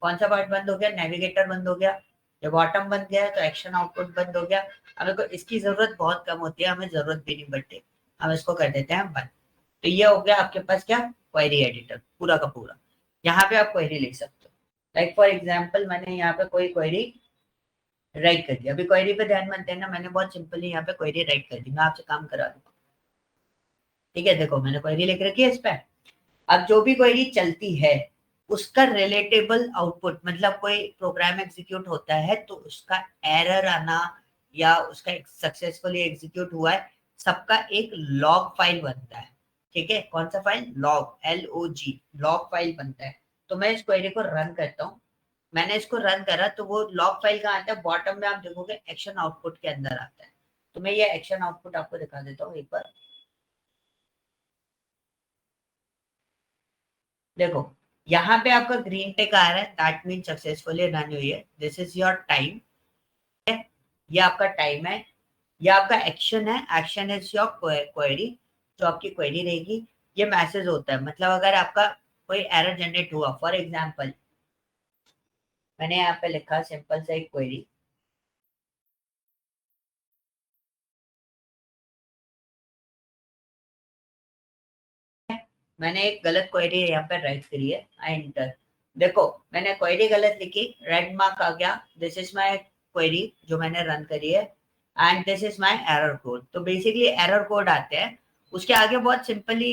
कौन सा पार्ट बंद हो गया? नेविगेटर बंद हो गया। जब बॉटम बंद गया तो एक्शन आउटपुट बंद हो गया। हमें को इसकी जरूरत बहुत कम होती है, हमें जरूरत भी नहीं पड़ती, हम इसको कर देते हैं बंद। तो ये हो गया आपके पास क्या? क्वेरी एडिटर पूरा का पूरा। यहाँ पे आप क्वेरी लिख सकते हो। लाइक फॉर एग्जाम्पल मैंने यहाँ पे कोई क्वेरी राइट कर दिया। अभी क्वेरी पे ध्यान मत देना, मैंने बहुत सिंपली यहाँ पे क्वेरी राइट कर दी, मैं आपसे काम करा दूंगा। ठीक है, देखो मैंने क्वेरी लिख रखी है इस पे। अब जो भी क्वेरी चलती है उसका रिलेटेबल आउटपुट, मतलब कोई प्रोग्राम एग्जीक्यूट होता है तो उसका एरर आना या उसका सक्सेसफुली एग्जीक्यूट हुआ है, सबका एक लॉग फाइल बनता है। ठीक है, कौन सा file? Log, LOG, log file बनता है। तो मैं इस क्वेरी को रन करता हूँ, मैंने इसको रन करा तो वो लॉग फाइल कहाँ आता है? बॉटम में आप देखोगे एक्शन आउटपुट के अंदर आता है। तो मैं ये एक्शन आउटपुट आपको दिखा देता हूँ एक बार। देखो यहाँ पे आपका ग्रीन टिक आ रहा है, दैट मीन सक्सेसफुली रन हुई है। दिस इज योर टाइम, ये आपका टाइम है। ये आपका एक्शन है, एक्शन इज योर क्वेरी, जो आपकी क्वेरी रहेगी। ये मैसेज होता है, मतलब अगर आपका कोई एरर जनरेट हुआ, फॉर एग्जांपल मैंने यहाँ पे लिखा सिंपल सा एक क्वेरी, मैंने एक गलत क्वेरी यहाँ पे राइट करी है, एंटर। देखो मैंने क्वेरी गलत लिखी, रेड मार्क आ गया। दिस इज माय क्वेरी जो मैंने रन करी है, and this is my error code. तो बेसिकली एरर कोड आते हैं, उसके आगे बहुत सिंपली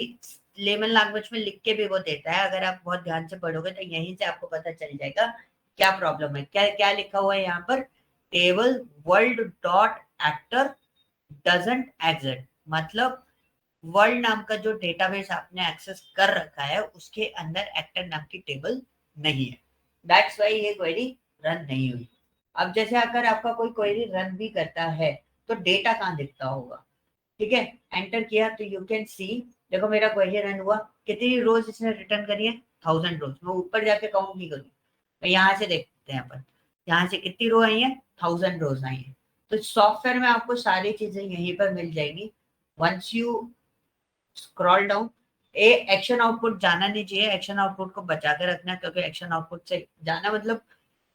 लेमन लैंग्वेज में लिख के भी वो देता है। अगर आप बहुत ध्यान से पढ़ोगे तो यहीं से आपको पता चल जाएगा क्या प्रॉब्लम है। क्या क्या लिखा हुआ है यहाँ पर? Table world dot actor doesn't exist, मतलब वर्ल्ड नाम का जो डेटाबेस आपने एक्सेस कर रखा है उसके अंदर एक्टर नाम की टेबल नहीं है। दैट्स वाई ये क्वेरी रन नहीं हुई। अब जैसे अगर आपका कोई क्वेरी रन भी करता है तो डेटा कहाँ दिखता होगा? ठीक है, एंटर किया तो यू कैन सी, देखो मेरा क्वेरी रन हुआ, कितनी रोज इसने रिटर्न करी है? 1000 रोज। मैं ऊपर जाके काउंट नहीं करूँ, तो यहाँ से देखते हैं अपन, यहाँ से कितनी रो आई है? 1000 रोज आई है। तो सॉफ्टवेयर में आपको सारी चीजें यहीं पर मिल जाएगी। Once you scroll down, a action output जाना नहीं चाहिए, एक्शन आउटपुट को बचा के रखना, क्योंकि एक्शन आउटपुट से जाना मतलब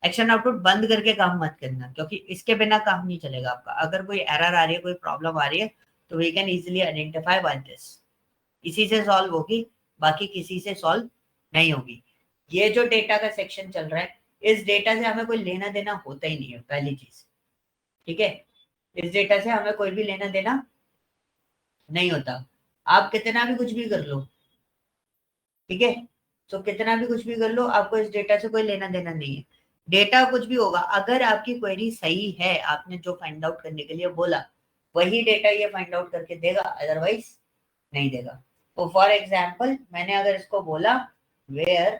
एक्शन आउटपुट बंद करके काम मत करना, क्योंकि इसके बिना काम नहीं चलेगा आपका। अगर कोई एरर आ रही है, कोई प्रॉब्लम आ रही है, तो we can easily identify by this, इसी से सॉल्व होगी, बाकी किसी से सॉल्व नहीं होगी। ये जो डेटा का सेक्शन चल रहा है, इस डेटा से हमें कोई लेना देना होता ही नहीं है, पहली चीज। ठीक है, इस डेटा से हमें कोई भी लेना देना नहीं होता। आप कितना भी कुछ भी कर लो, ठीक है, तो कितना भी कुछ भी कर लो, आपको इस डेटा से कोई लेना देना नहीं है। डेटा कुछ भी होगा, अगर आपकी क्वेरी सही है, आपने जो फाइंड आउट करने के लिए बोला वही डेटा ये फाइंड आउट करके देगा, अदरवाइज नहीं देगा। तो फॉर एग्जाम्पल मैंने अगर इसको बोला वेयर,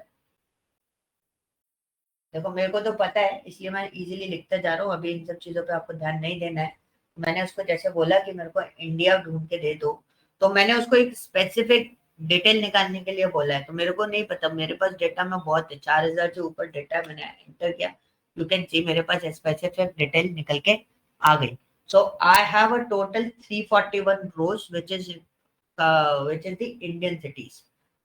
देखो मेरे को तो पता है इसलिए मैं इजीली लिखता जा रहा हूँ, अभी इन सब चीजों पे आपको ध्यान नहीं देना है। मैंने उसको जैसे बोला कि मेरे को इंडिया ढूंढ के दे दो, तो मैंने उसको एक स्पेसिफिक डिटेल निकालने के लिए बोला है। तो मेरे को नहीं पता, मेरे पास डेटा में बहुत है, 4000 से ऊपर डेटा है, मैंने एंटर किया, यू कैन सी मेरे पास स्पेसिफिक डिटेल निकल के आ गई। So I have a total 341 rows which is the Indian cities.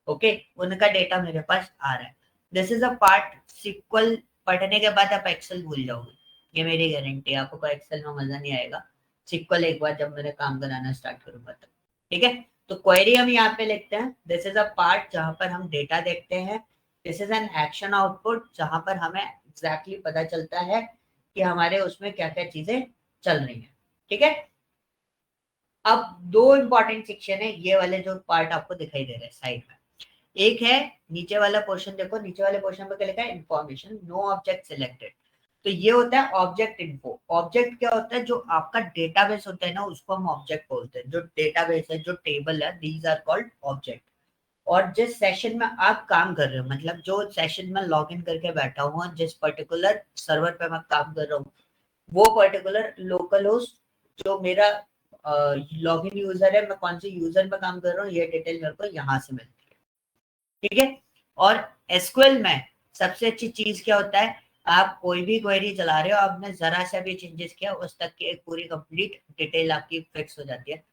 Okay, उनका डेटा मेरे पास आ रहा है। This is a part, SQL पढ़ने के बाद आप एक्सेल भूल जाओगे, ये मेरी गारंटी है। आपको एक्सेल में मजा नहीं आएगा, सिक्वल एक बार जब मैंने काम कराना स्टार्ट करूंगा तब। ठीक है, तो क्वेरी हम यहाँ पे लिखते हैं, दिस इज अ पार्ट जहां पर हम डेटा देखते हैं। This is an action output जहां पर हमें एग्जैक्टली पता चलता है कि हमारे उसमें क्या क्या चीजें चल रही है। ठीक है, अब दो इंपॉर्टेंट सेक्शन है, ये वाले जो पार्ट आपको दिखाई दे रहे हैं साइड में। एक है नीचे वाला पोर्शन, देखो नीचे वाले पोर्शन में क्या लिखा है? Information, no object selected. तो ये होता है ऑब्जेक्ट इन्फो। ऑब्जेक्ट क्या होता है? जो आपका डेटाबेस होता है ना, उसको हम ऑब्जेक्ट बोलते हैं। जो डेटाबेस है, जो टेबल है, दीज आर कॉल्ड ऑब्जेक्ट। और जिस सेशन में आप काम कर रहे हो, मतलब जो सेशन में लॉग इन करके बैठा हुआ, जिस पर्टिकुलर सर्वर पे मैं काम कर रहा हूँ, वो पर्टिकुलर लोकल होस्ट जो मेरा लॉग इन यूजर है, मैं कौन से यूजर में काम कर रहा हूँ, ये डिटेल मेरे को यहाँ से मिलती है। ठीक है, और एसक्यूएल में सबसे अच्छी चीज क्या होता है? आप कोई भी क्वेरी चला रहे हो, आपने जरा सा भी चेंजेस किया उस तक की एक पूरी कंप्लीट डिटेल आपकी फिक्स हो जाती है।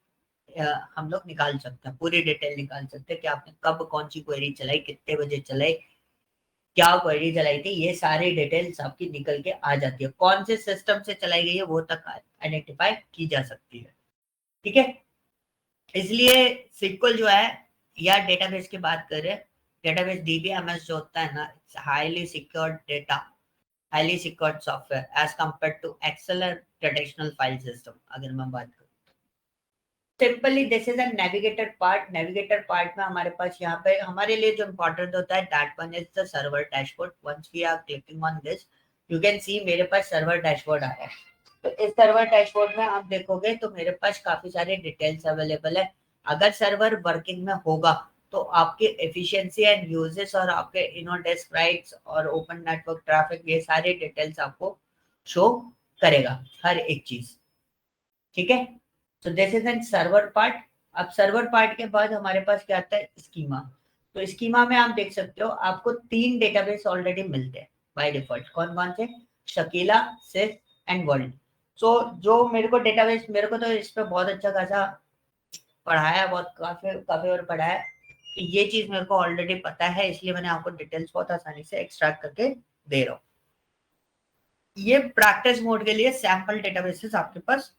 हम लोग निकाल सकते हैं, पूरी डिटेल निकाल सकते हैं कि आपने कब कौन सी क्वेरी चलाई, कितने बजे चलाई, क्या क्वेरी चलाई थी, ये सारी डिटेल्स आपकी निकल के आ जाती है। कौन से सिस्टम से चलाई गई है वो तक आइडेंटिफाई की जा सकती है। ठीक है, इसलिए SQL जो है या डेटाबेस की बात करें, डेटाबेस DBMS जो होता है ना, it's highly secured data, highly secured software as compare to Excel और ट्रेडिशनल फाइल सिस्टम। अगर मैं बात करूं simply this is a navigator part. Navigator part में हमारे पास यहाँ पे हमारे लिए जो इम्पोर्टेंट होता है that one is the server dashboard. Once we are clicking on this you can see मेरे पास सर्वर डैशबोर्ड आ रहा है। तो इस सर्वर डैशबोर्ड में आप देखोगे तो मेरे पास काफी सारे डिटेल्स अवेलेबल है। अगर सर्वर वर्किंग में होगा तो आपके एफिशिएंसी एंड यूजेस और आपके डेस्क राइट्स और ओपन नेटवर्क ट्रैफिक ये सारे डिटेल्स आपको शो करेगा, हर एक चीज। ठीक है, तो this is N server part. अब सर्वर पार्ट के बाद हमारे पास क्या आता है, स्कीमा। तो स्कीमा में आप देख सकते हो आपको 3 डेटाबेस ऑलरेडी मिलते हैं बाय डिफॉल्ट। कौन कौन से, शकीला, सिफ एंड वर्ल्ड। सो जो मेरे को डेटाबेस, मेरे को तो इस पे बहुत अच्छा खासा पढ़ाया, बहुत काफी काफी और पढ़ाया, तो ये चीज मेरे को ऑलरेडी पता है, इसलिए मैंने आपको डिटेल्स बहुत आसानी से एक्सट्रैक्ट करके दे रहा हूँ। ये प्रैक्टिस मोड के लिए सैंपल डेटाबेसेस आपके पास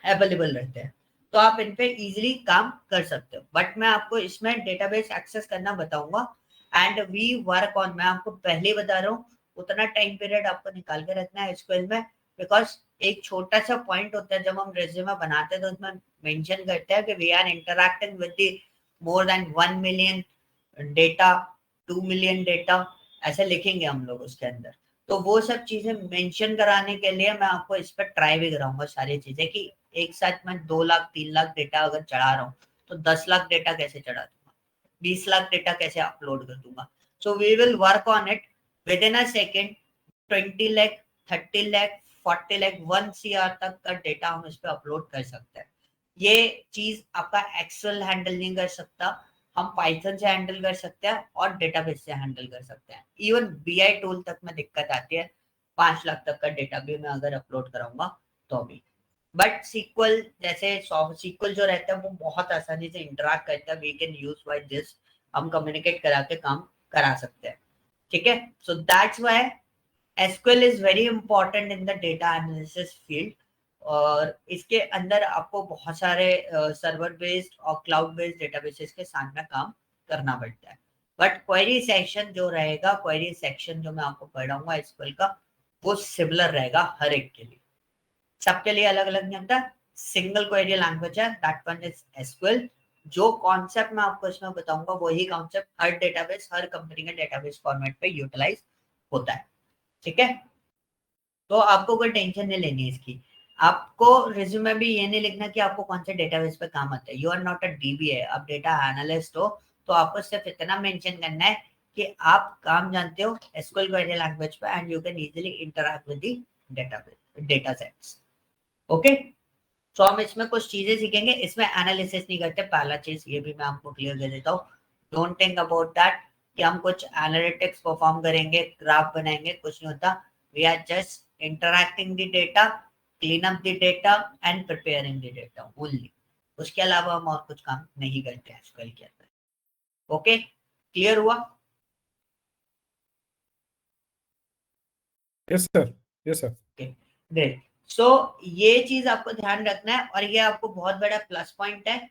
अवेलेबल रहते हैं, तो आप इन पे इजीली काम कर सकते हो। बट मैं आपको इसमें डेटाबेस एक्सेस करना बताऊंगा एंड वी वर्क ऑन, मैं आपको पहले ही बता रहा हूँ उतना टाइम पीरियड आपको निकाल के रखना है SQL में, बिकॉज एक छोटा सा पॉइंट होता है जब हम रेज्यूमे बनाते हैं तो उसमें मेंशन करते हैं कि we are interacting with the more than 1 million data, 2 million data, ऐसे लिखेंगे हम लोग उसके अंदर। तो वो सब चीजें मेंशन कराने के लिए मैं आपको इस पर ट्राई भी कराऊंगा सारी चीजें, कि एक साथ मैं 2 लाख 3 लाख डेटा अगर चढ़ा रहा हूँ तो 10 लाख डेटा कैसे चढ़ा दूंगा, 20 लाख डेटा कैसे अपलोड कर दूंगा। So we will work on it within a second. 20 lakh, 30 lakh, 40 lakh, 1 CR तक का डेटा हम इस पे अपलोड कर सकते हैं। ये चीज आपका एक्सेल हैंडल नहीं कर सकता, हम पाइथन से हैंडल कर सकते हैं और डेटाबेस से हैंडल कर सकते हैं। इवन BI टूल तक में दिक्कत आती है, 5 लाख तक का डेटा भी मैं अगर अपलोड कराऊंगा तो भी। बट SQL जैसे SQL जो रहता है वो बहुत आसानी से इंटरेक्ट करता है, we can use by this, हम कम्युनिकेट करा के काम करा सकते हैं। ठीक है, so that's why SQL is very important in the data analysis field. और इसके अंदर आपको बहुत सारे सर्वर बेस्ड और क्लाउड बेस्ड डेटाबेसेस के साथ में काम करना पड़ता है। बट क्वेरी सेक्शन जो रहेगा, क्वेरी सेक्शन जो मैं आपको पढ़ाऊंगा SQL का, वो सिमिलर रहेगा हर एक के लिए, सबके लिए अलग अलग नहीं होता। सिंगल क्वेरी लैंग्वेज है, दैट वन इज SQL। जो कॉन्सेप्ट मैं आपको इसमें बताऊंगा वही कॉन्सेप्ट हर डेटाबेस, हर कंपनी के डेटाबेस फॉर्मेट पे यूटिलाइज होता है। ठीक है, तो आपको कोई टेंशन नहीं लेनी इसकी। आपको रिज्यूमे भी ये नहीं लिखना कि आपको कौन से डेटाबेस पे काम आता है, you are not a DBA, आप डेटा एनालिस्ट हो। तो आपको सिर्फ इतना मेंशन करना है कि आप काम जानते हो SQL क्वेरी लैंग्वेज पे and you can easily interact with the database, data sets. Okay, तो हम इसमें कुछ चीजें सीखेंगे, इसमें एनालिसिस नहीं करते, पहला चीज ये भी मैं आपको क्लियर कर देता हूँ। डोंट थिंक अबाउट दैट कि हम कुछ एनालिटिक्स परफॉर्म करेंगे, ग्राफ बनाएंगे, कुछ नहीं होता। We are just interacting the data, clean up the data and preparing the data only. उसके अलावा हम और कुछ काम नहीं करते हैं SQL के अंदर। ओके, क्लियर हुआ? Yes sir, yes sir. Great. So ये चीज आपको ध्यान रखना है और ये आपको बहुत बड़ा प्लस पॉइंट है।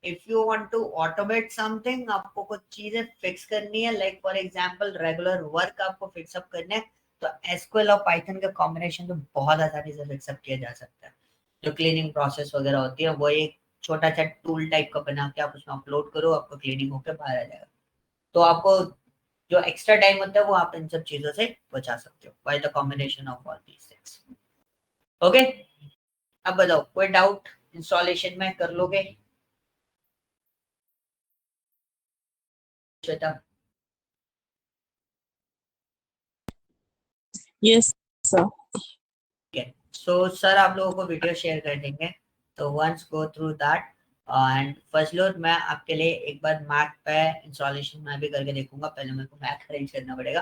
If you want to automate something, आपको कुछ चीजें फिक्स करनी है, like for example regular work आपको फिक्स अप करना है, तो SQL और पाइथन का कॉम्बिनेशन तो बहुत आसानी से फिक्स अप किया जा सकता है। जो क्लीनिंग प्रोसेस वगैरह होती है वो एक छोटा सा टूल टाइप का बना के आप उसमें अपलोड करो, आपको क्लीनिंग होकर बाहर आ जाएगा। तो आपको जो एक्स्ट्रा टाइम होता है वो आप इन सब चीजों से बचा सकते हो by the combination of all these things. Okay, अब बताओ कोई डाउट इंस्टॉलेशन में कर लोगे? Shweta? Yes, sir. So sir आप लोगों को वीडियो शेयर कर देंगे, तो once go through that. And first load मैं आपके लिए एक बार मैक पे इंस्टॉलेशन मैं भी करके देखूंगा, पहले मेरे को मैक अरेंज करना पड़ेगा।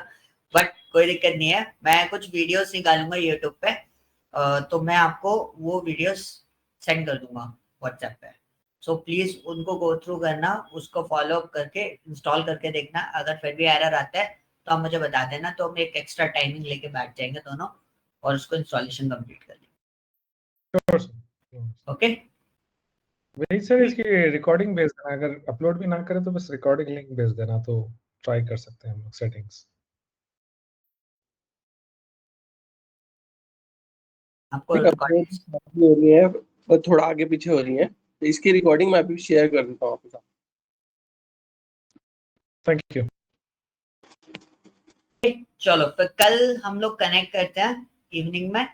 बट कोई दिक्कत नहीं है, मैं कुछ वीडियोस निकालूंगा यूट्यूब पे, तो मैं आपको वो वीडियोस सेंड कर दूंगा व्हाट्सएप पे। सो प्लीज उनको गो थ्रू करना, उसको फॉलो अप करके इंस्टॉल करके देखना। अगर फिर भी एरर आता है तो आप मुझे बता देना, तो हम एक एक्स्ट्रा टाइमिंग लेके बैठ जाएंगे दोनों और उसको इंस्टॉलेशन कंप्लीट कर लेंगे। Sure sir. ओके, वही सर, इसकी रिकॉर्डिंग भेज देना, अगर अपलोड भी ना करे तो बस रिकॉर्डिंग लिंक भेज देना, तो ट्राई कर सकते हैं हम लोग सेटिंग्स। आपको अपलोड हो रही है पर थोड़ा आगे पीछे हो रही है, तो इसकी रिकॉर्डिंग मैं अभी शेयर कर देता हूँ आपके साथ। Thank you. चलो, तो कल हम लोग कनेक्ट करते हैं इवनिंग में।